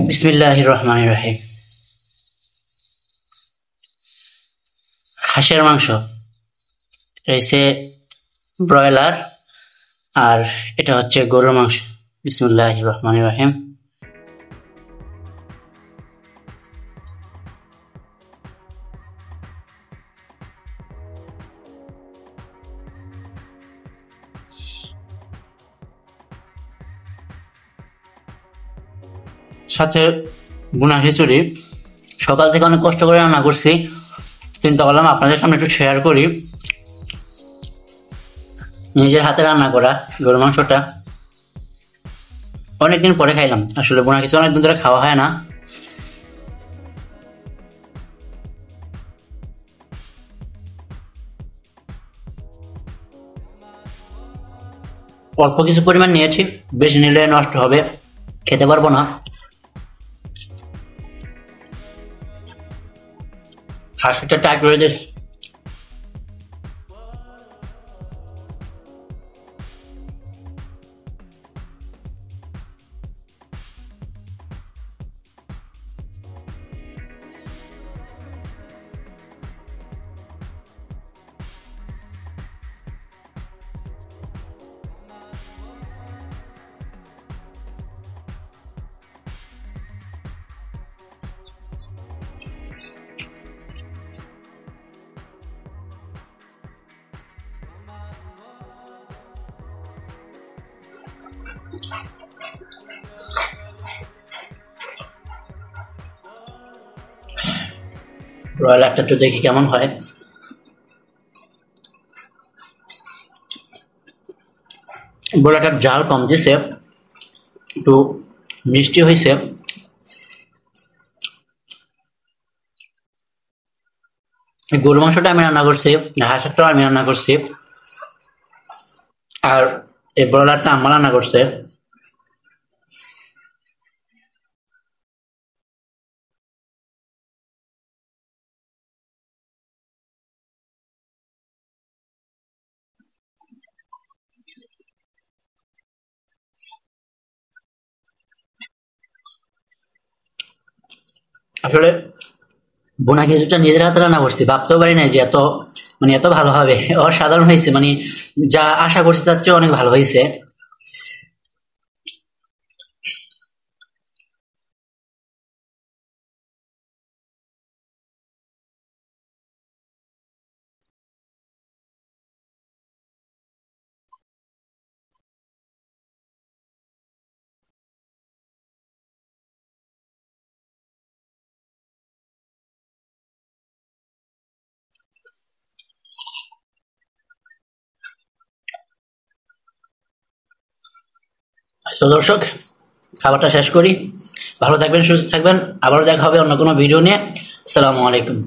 বিসমিল্লাহির রহমানির রহিম। হাঁসের মাংস, রয়েছে ব্রয়লার, আর এটা হচ্ছে গরুর মাংস। বিসমিল্লাহির রহমানির রহিম। সাথে বুনা খিচুড়ি। সকাল থেকে অনেক কষ্ট করে রান্না করছি, চিন্তা করলাম আপনাদের সামনে একটু শেয়ার করি নিজের হাতে রান্না করা গরুর মাংসটা। অনেকদিন পরে খাইলাম, আসলে বুনা খিচুড়ি অনেকদিন ধরে খাওয়া হয় না। অল্প কিছু পরিমাণ নিয়েছি, বেশি নিলে নষ্ট হবে, খেতে পারবো না। খাসিটা টাইট করে দিস। ব্রয়লারটা একটু দেখি কেমন হয়। ব্রয়লারটার ঝাল কম দিছে, একটু মিষ্টি হয়েছে। গরু মাংসটা আমি রান্না করছি, হাঁসেরটাও আমি রান্না করছি, আর এই ব্রয়লারটা আম্মা রান্না করছে। আসলে বোনা খিচুড়িটা নিজের হাতে রান্না করছি, ভাবতেও পারি নাই যে এত ভালো হবে। অসাধারণ হয়েছে, যা আশা করছি তার চেয়ে অনেক ভালো হয়েছে। তো দর্শক, খাবারটা শেষ করি। ভালো থাকবেন, সুস্থ থাকবেন। আবারও দেখা হবে অন্য কোনো ভিডিও নিয়ে। আসসালামু আলাইকুম।